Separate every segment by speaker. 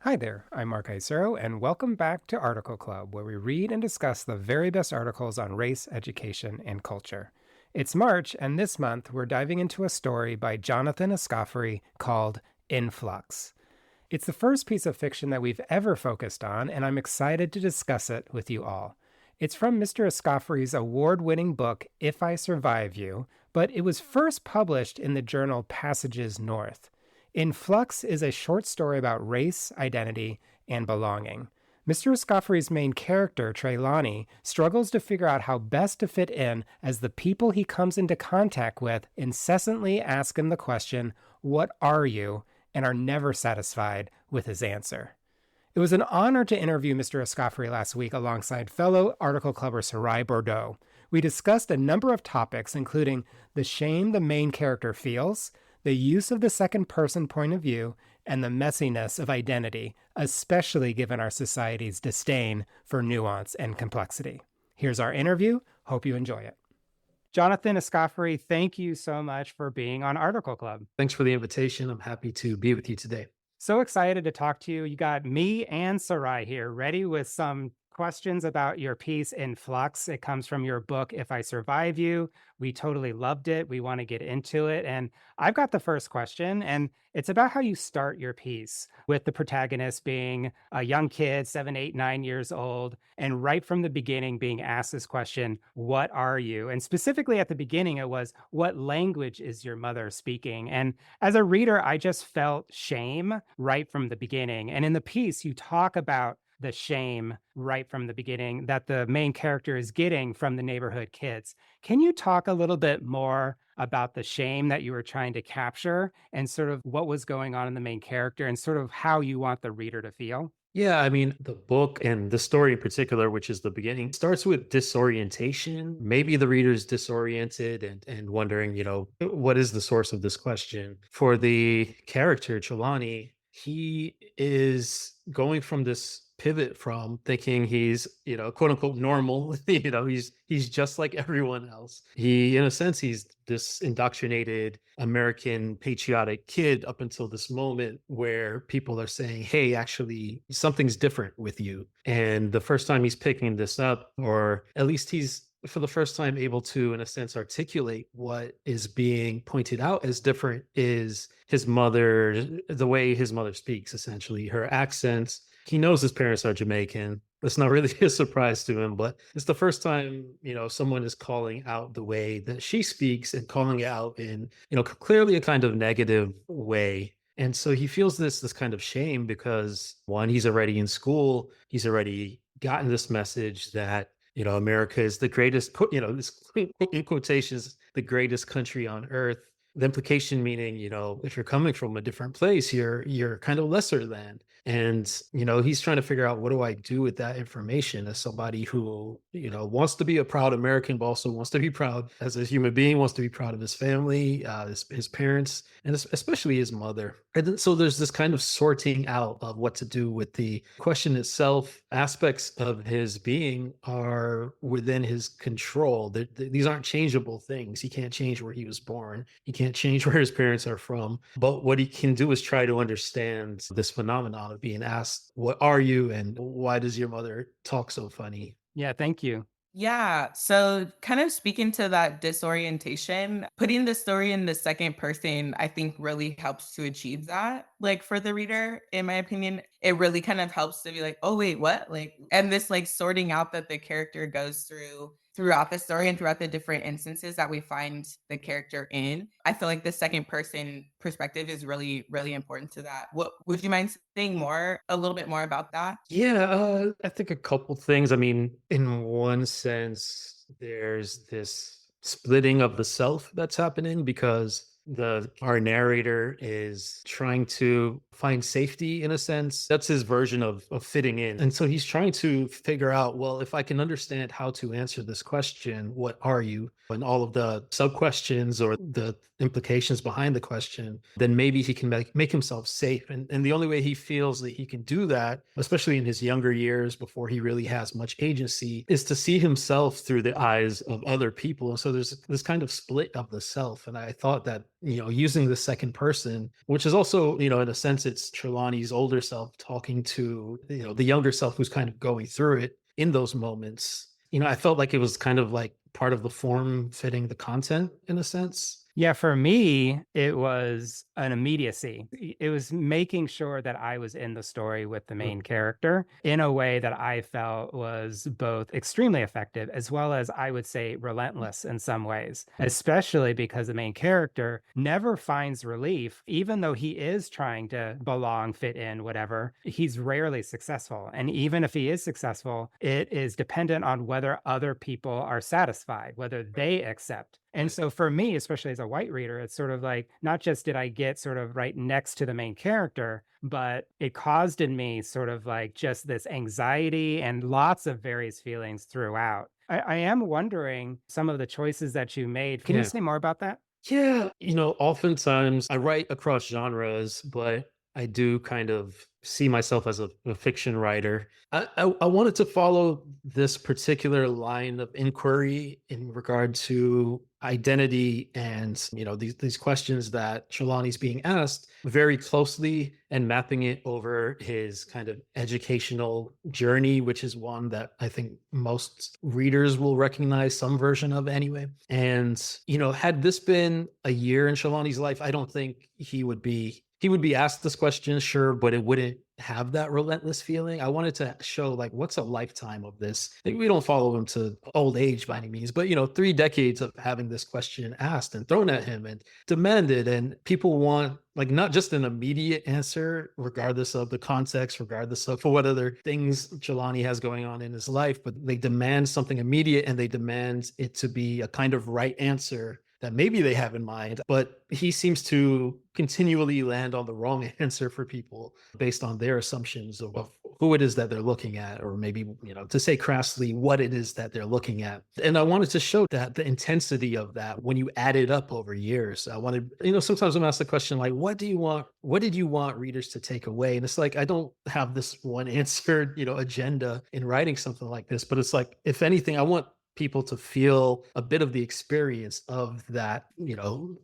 Speaker 1: Hi there, I'm Mark Isero, and welcome back to Article Club, where we read and discuss the very best articles on race, education, and culture. It's March, and this month we're diving into a story by Jonathan Escoffery called In Flux. It's the first piece of fiction that we've ever focused on, and I'm excited to discuss it with you all. It's from Mr. Escoffery's award-winning book, If I Survive You, but it was first published in the journal Passages North. In Flux is a short story about race, identity, and belonging. Mr. Escoffery's main character, Trelawny, struggles to figure out how best to fit in as the people he comes into contact with incessantly ask him the question, "What are you?" and are never satisfied with his answer. It was an honor to interview Mr. Escoffery last week alongside fellow Article Clubber Sarai Bordeaux. We discussed a number of topics, including the shame the main character feels, the use of the second person point of view, and the messiness of identity, especially given our society's disdain for nuance and complexity. Here's our interview. Hope you enjoy it. Jonathan Escoffery, thank you so much for being on Article Club.
Speaker 2: Thanks for the invitation. I'm happy to be with you today.
Speaker 1: So excited to talk to you. You got me and Sarai here ready with some questions about your piece in Flux. It comes from your book, If I Survive You. We totally loved it. We want to get into it. And I've got the first question, and it's about how you start your piece with the protagonist being a young kid, 7, 8, 9 years old, and right from the beginning being asked this question, what are you? And specifically at the beginning, it was, what language is your mother speaking? And as a reader, I just felt shame right from the beginning. And in the piece, you talk about the shame right from the beginning that the main character is getting from the neighborhood kids. Can you talk a little bit more about the shame that you were trying to capture and sort of what was going on in the main character and sort of how you want the reader to feel?
Speaker 2: Yeah, I mean, the book and the story in particular, which is the beginning, starts with disorientation. Maybe the reader's disoriented and wondering, what is the source of this question? For the character, Trelawny, he is going from this pivot from thinking he's, quote unquote normal, he's just like everyone else. In a sense, he's this indoctrinated American patriotic kid up until this moment where people are saying, hey, actually, something's different with you. And the first time he's picking this up, or at least he's for the first time able to, in a sense, articulate what is being pointed out as different is his mother, the way his mother speaks, essentially, her accents. He knows his parents are Jamaican. It's not really a surprise to him, but it's the first time, someone is calling out the way that she speaks and calling it out in, clearly a kind of negative way. And so he feels this kind of shame because one, he's already in school. He's already gotten this message that, America is the greatest, this in quotations, the greatest country on earth. The implication meaning, if you're coming from a different place, you're kind of lesser than. And, he's trying to figure out, what do I do with that information as somebody who, wants to be a proud American, but also wants to be proud as a human being, wants to be proud of his family, his parents, and especially his mother. And so there's this kind of sorting out of what to do with the question itself. Aspects of his being are within his control. These aren't changeable things. He can't change where he was born. He can't change where his parents are from. But what he can do is try to understand this phenomenon of being asked, what are you? And why does your mother talk so funny?
Speaker 1: Yeah, thank you.
Speaker 3: Yeah. So, kind of speaking to that disorientation, putting the story in the second person, I think really helps to achieve that. Like for the reader, in my opinion, it really kind of helps to be like, oh, wait, what? Like, and this like sorting out that the character goes through throughout the story and throughout the different instances that we find the character in. I feel like the second person perspective is really, really important to that. What would you mind saying more, a little bit more about that?
Speaker 2: Yeah, I think a couple things. I mean, in one sense, there's this splitting of the self that's happening because the our narrator is trying to find safety in a sense. That's his version of fitting in. And so he's trying to figure out, well, if I can understand how to answer this question, what are you? And all of the sub questions or the implications behind the question, then maybe he can make himself safe. And the only way he feels that he can do that, especially in his younger years before he really has much agency, is to see himself through the eyes of other people. And so there's this kind of split of the self. And I thought that, using the second person, which is also, in a sense, it's Trelawny's older self talking to, the younger self who's kind of going through it in those moments. I felt like it was kind of like part of the form fitting the content in a sense.
Speaker 1: Yeah, for me, it was an immediacy. It was making sure that I was in the story with the main character in a way that I felt was both extremely effective as well as, I would say, relentless in some ways, especially because the main character never finds relief, even though he is trying to belong, fit in, whatever. He's rarely successful. And even if he is successful, it is dependent on whether other people are satisfied, whether they accept. And so for me, especially as a white reader, it's sort of like, not just did I get sort of right next to the main character, but it caused in me sort of like just this anxiety and lots of various feelings throughout. I am wondering some of the choices that you made. Can you say more about that?
Speaker 2: Yeah. Oftentimes I write across genres, but I do kind of see myself as a fiction writer. I wanted to follow this particular line of inquiry in regard to identity and these questions that Trelawny's being asked very closely, and mapping it over his kind of educational journey, which is one that I think most readers will recognize some version of anyway. And had this been a year in Trelawny's life, I don't think he would be asked this question, sure, but it wouldn't have that relentless feeling. I wanted to show like what's a lifetime of this. We don't follow him to old age by any means, but 3 decades of having this question asked and thrown at him and demanded, and people want like not just an immediate answer, regardless of the context, regardless of what other things Trelawny has going on in his life, but they demand something immediate, and they demand it to be a kind of right answer that maybe they have in mind, but he seems to continually land on the wrong answer for people based on their assumptions of who it is that they're looking at, or maybe, to say crassly, what it is that they're looking at. And I wanted to show that the intensity of that when you add it up over years. I wanted, sometimes I'm asked the question like, what did you want readers to take away? And it's like, I don't have this one answer, agenda in writing something like this, but it's like, if anything, I want people to feel a bit of the experience of that,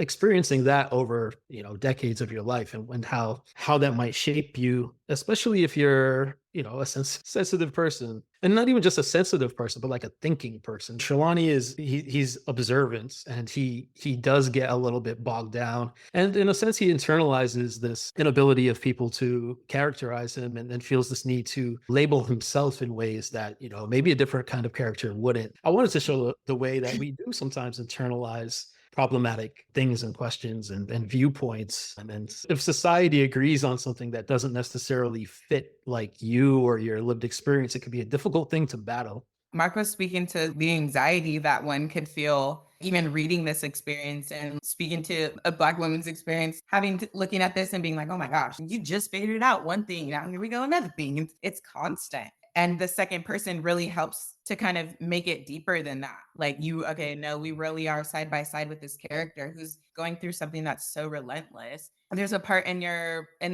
Speaker 2: experiencing that over, decades of your life, and how that might shape you, especially if you're, a sensitive person, and not even just a sensitive person, but like a thinking person. Trelawny he's observant, and he does get a little bit bogged down. And in a sense, he internalizes this inability of people to characterize him, and feels this need to label himself in ways that, maybe a different kind of character wouldn't. I wanted to show the way that we do sometimes internalize problematic things and questions and viewpoints. And then if society agrees on something that doesn't necessarily fit like you or your lived experience, it could be a difficult thing to battle.
Speaker 3: Mark was speaking to the anxiety that one could feel even reading this experience, and speaking to a Black woman's experience, looking at this and being like, oh my gosh, you just figured out one thing. Now here we go, another thing. It's constant. And the second person really helps to kind of make it deeper than that. Like we really are side by side with this character who's going through something that's so relentless. And there's a part in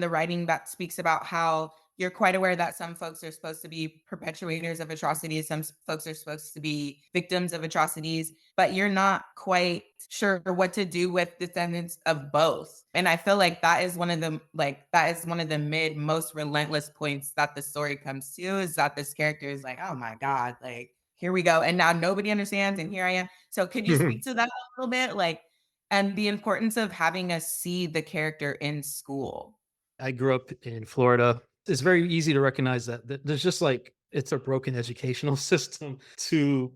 Speaker 3: the writing that speaks about how you're quite aware that some folks are supposed to be perpetuators of atrocities, some folks are supposed to be victims of atrocities, but you're not quite sure what to do with descendants of both. And I feel like that is one of the most relentless points that the story comes to, is that this character is like, oh my God, like here we go. And now nobody understands, and here I am. So could you speak to that a little bit? Like, and the importance of having us see the character in school.
Speaker 2: I grew up in Florida. It's very easy to recognize that there's just like, it's a broken educational system to,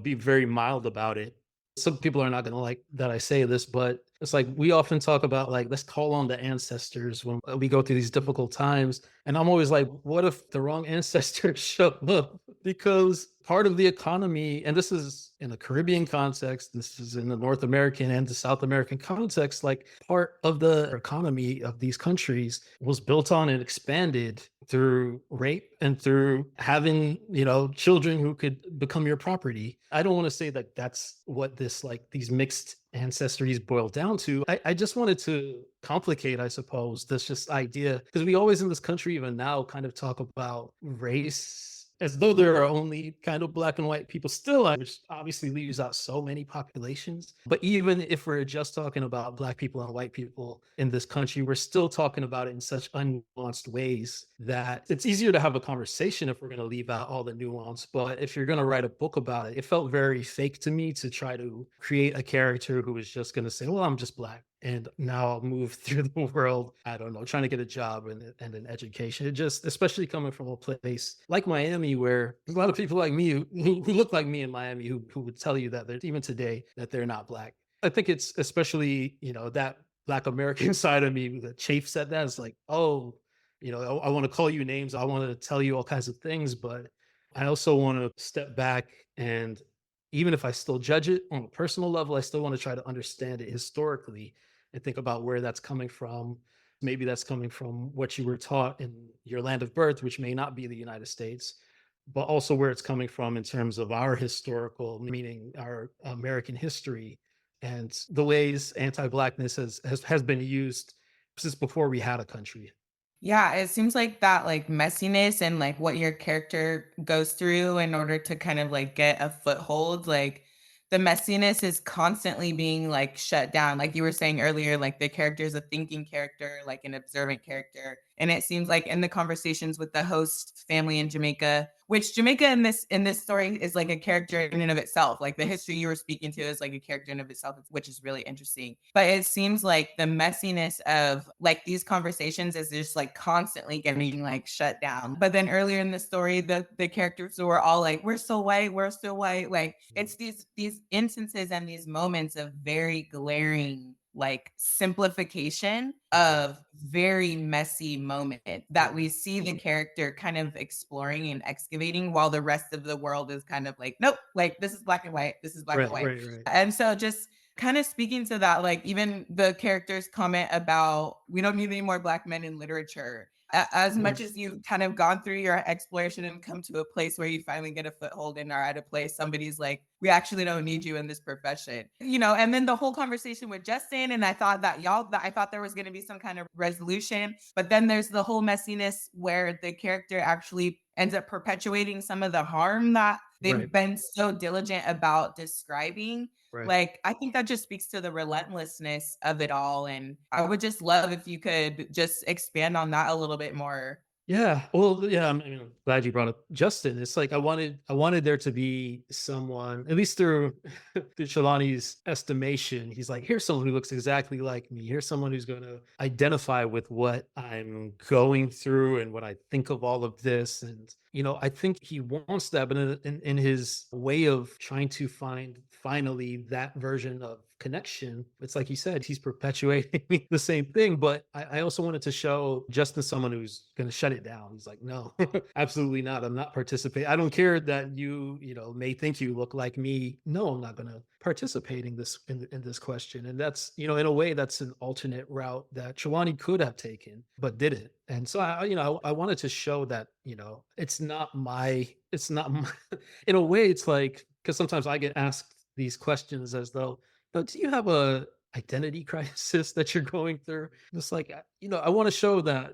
Speaker 2: be very mild about it. Some people are not going to like that I say this, but it's like, we often talk about like, let's call on the ancestors when we go through these difficult times. And I'm always like, what if the wrong ancestors show up? because part of the economy, and this is in the Caribbean context, this is in the North American and the South American context, like part of the economy of these countries was built on and expanded through rape and through having, children who could become your property. I don't want to say that that's what this, like, these mixed ancestries boil down to. I just wanted to complicate, I suppose, this just idea, because we always in this country, even now, kind of talk about race as though there are only kind of black and white people still, which obviously leaves out so many populations. But even if we're just talking about black people and white people in this country, we're still talking about it in such unnuanced ways that it's easier to have a conversation if we're going to leave out all the nuance. But if you're going to write a book about it, it felt very fake to me to try to create a character who was just going to say, well, I'm just black, and now I'll move through the world, I don't know, trying to get a job and an education. It just, especially coming from a place like Miami, where there's a lot of people like me who look like me in Miami who would tell you that they're, even today, that they're not black. I think it's especially, that Black American side of me that Chafe said that. It's like, oh, I want to call you names. I want to tell you all kinds of things, but I also want to step back, and even if I still judge it on a personal level, I still want to try to understand it historically and think about where that's coming from. Maybe that's coming from what you were taught in your land of birth, which may not be the United States, but also where it's coming from in terms of our historical, meaning our American history, and the ways anti-Blackness has been used since before we had a country.
Speaker 3: Yeah, it seems like that like messiness and like what your character goes through in order to kind of like get a foothold, like the messiness is constantly being like shut down. Like you were saying earlier, like the character is a thinking character, like an observant character. And it seems like in the conversations with the host family in Jamaica, which Jamaica in this story is like a character in and of itself. Like the history you were speaking to is like a character in of itself, which is really interesting. But it seems like the messiness of like these conversations is just like constantly getting like shut down. But then earlier in the story, the characters were all like, "We're so white, we're still white." Like it's these instances and these moments of very glaring like simplification of very messy moment that we see the character kind of exploring and excavating while the rest of the world is kind of like, nope, like this is black and white, this is black and
Speaker 2: Right,
Speaker 3: white.
Speaker 2: right, right.
Speaker 3: And so just kind of speaking to that, like even the character's comment about we don't need any more black men in literature. As much as you've kind of gone through your exploration and come to a place where you finally get a foothold and are at a place somebody's like, we actually don't need you in this profession, and then the whole conversation with Justin, and I thought that I thought there was going to be some kind of resolution, but then there's the whole messiness where the character actually ends up perpetuating some of the harm that they've
Speaker 2: Right,
Speaker 3: been so diligent about describing.
Speaker 2: right.
Speaker 3: Like, I think that just speaks to the relentlessness of it all. And I would just love if you could just expand on that a little bit more.
Speaker 2: Yeah, well, yeah, I'm glad you brought up Justin. It's like I wanted there to be someone, at least through through Trelawny's estimation. He's like, here's someone who looks exactly like me. Here's someone who's going to identify with what I'm going through and what I think of all of this. And I think he wants that, but in his way of trying to find finally that version of connection, it's like you said, he's perpetuating the same thing. But I also wanted to show Justin someone who's going to shut it down. He's like, no, absolutely not. I'm not participating. I don't care that you may think you look like me. No, I'm not going to participate in this question. And that's, in a way, that's an alternate route that Trelawny could have taken, but didn't. And so I wanted to show that, it's not my, in a way, it's like, because sometimes I get asked these questions as though, do you have a identity crisis that you're going through? It's like, I want to show that,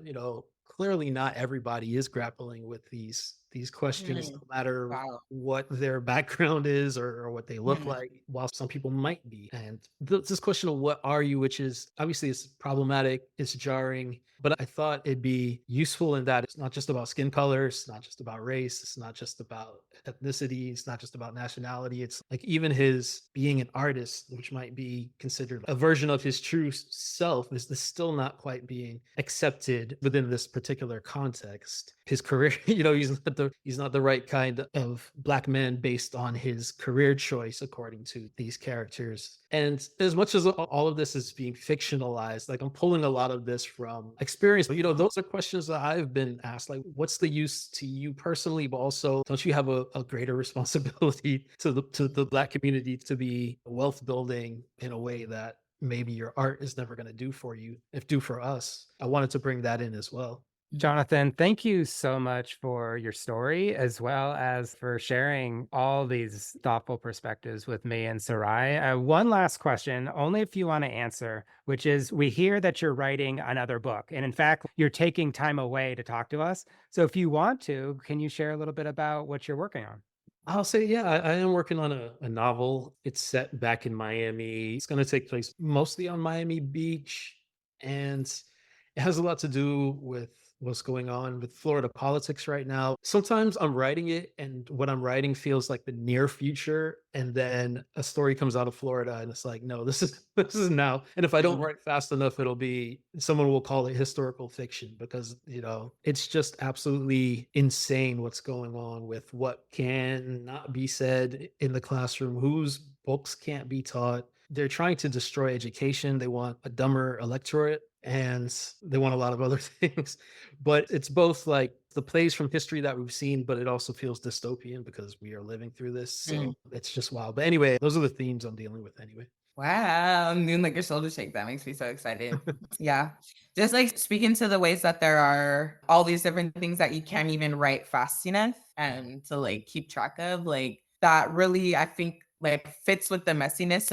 Speaker 2: clearly not everybody is grappling with these questions,
Speaker 3: Mm,
Speaker 2: no matter
Speaker 3: wow.
Speaker 2: what their background is or what they look
Speaker 3: Mm,
Speaker 2: like, while some people might be. And this question of what are you, which is obviously it's problematic, it's jarring, but I thought it'd be useful in that it's not just about skin color, it's not just about race, it's not just about ethnicity, it's not just about nationality. It's like even his being an artist, which might be considered a version of his true self, is still not quite being accepted within this particular context. His career, he's not the right kind of black man based on his career choice, according to these characters. And as much as all of this is being fictionalized, like I'm pulling a lot of this from experience. Those are questions that I've been asked, like, what's the use to you personally, but also don't you have a greater responsibility to the Black community to be wealth building in a way that maybe your art is never going to do for you, if do for us. I wanted to bring that in as well.
Speaker 1: Jonathan, thank you so much for your story, as well as for sharing all these thoughtful perspectives with me and Sarai. One last question, only if you want to answer, which is, we hear that you're writing another book. And in fact, you're taking time away to talk to us. So if you want to, can you share a little bit about what you're working on?
Speaker 2: I'll say, yeah, I am working on a novel. It's set back in Miami. It's going to take place mostly on Miami Beach. And it has a lot to do with what's going on with Florida politics right now. Sometimes I'm writing it, and what I'm writing feels like the near future. And then a story comes out of Florida, and it's like, no, this is this is now. And if I don't write fast enough, it'll be, someone will call it historical fiction, because it's just absolutely insane what's going on with what can not be said in the classroom, whose books can't be taught. They're trying to destroy education. They want a dumber electorate, and they want a lot of other things. But it's both like the plays from history that we've seen, but it also feels dystopian because we are living through this. So it's just wild. But anyway, those are the themes I'm dealing with anyway.
Speaker 3: Wow, I'm doing like a shoulder shake. That makes me so excited. Yeah. Just like speaking to the ways that there are all these different things that you can't even write fast enough and to like keep track of, like that really, I think, like fits with the messiness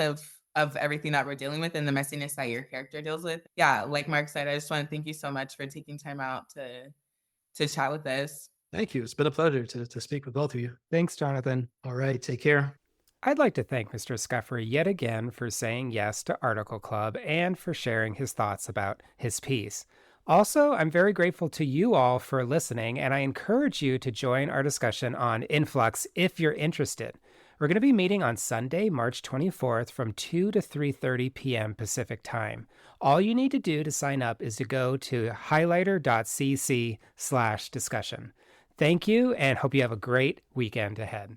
Speaker 3: of everything that we're dealing with and the messiness that your character deals with. Yeah, like Mark said, I just want to thank you so much for taking time out to chat with us.
Speaker 2: Thank you. It's been a pleasure to speak with both of you.
Speaker 1: Thanks, Jonathan.
Speaker 2: All right. Take care.
Speaker 1: I'd like to thank Mr. Escoffery yet again for saying yes to Article Club and for sharing his thoughts about his piece. Also, I'm very grateful to you all for listening, and I encourage you to join our discussion on Influx if you're interested. We're going to be meeting on Sunday, March 24th from 2 to 3:30 p.m. Pacific Time. All you need to do to sign up is to go to highlighter.cc/discussion. Thank you, and hope you have a great weekend ahead.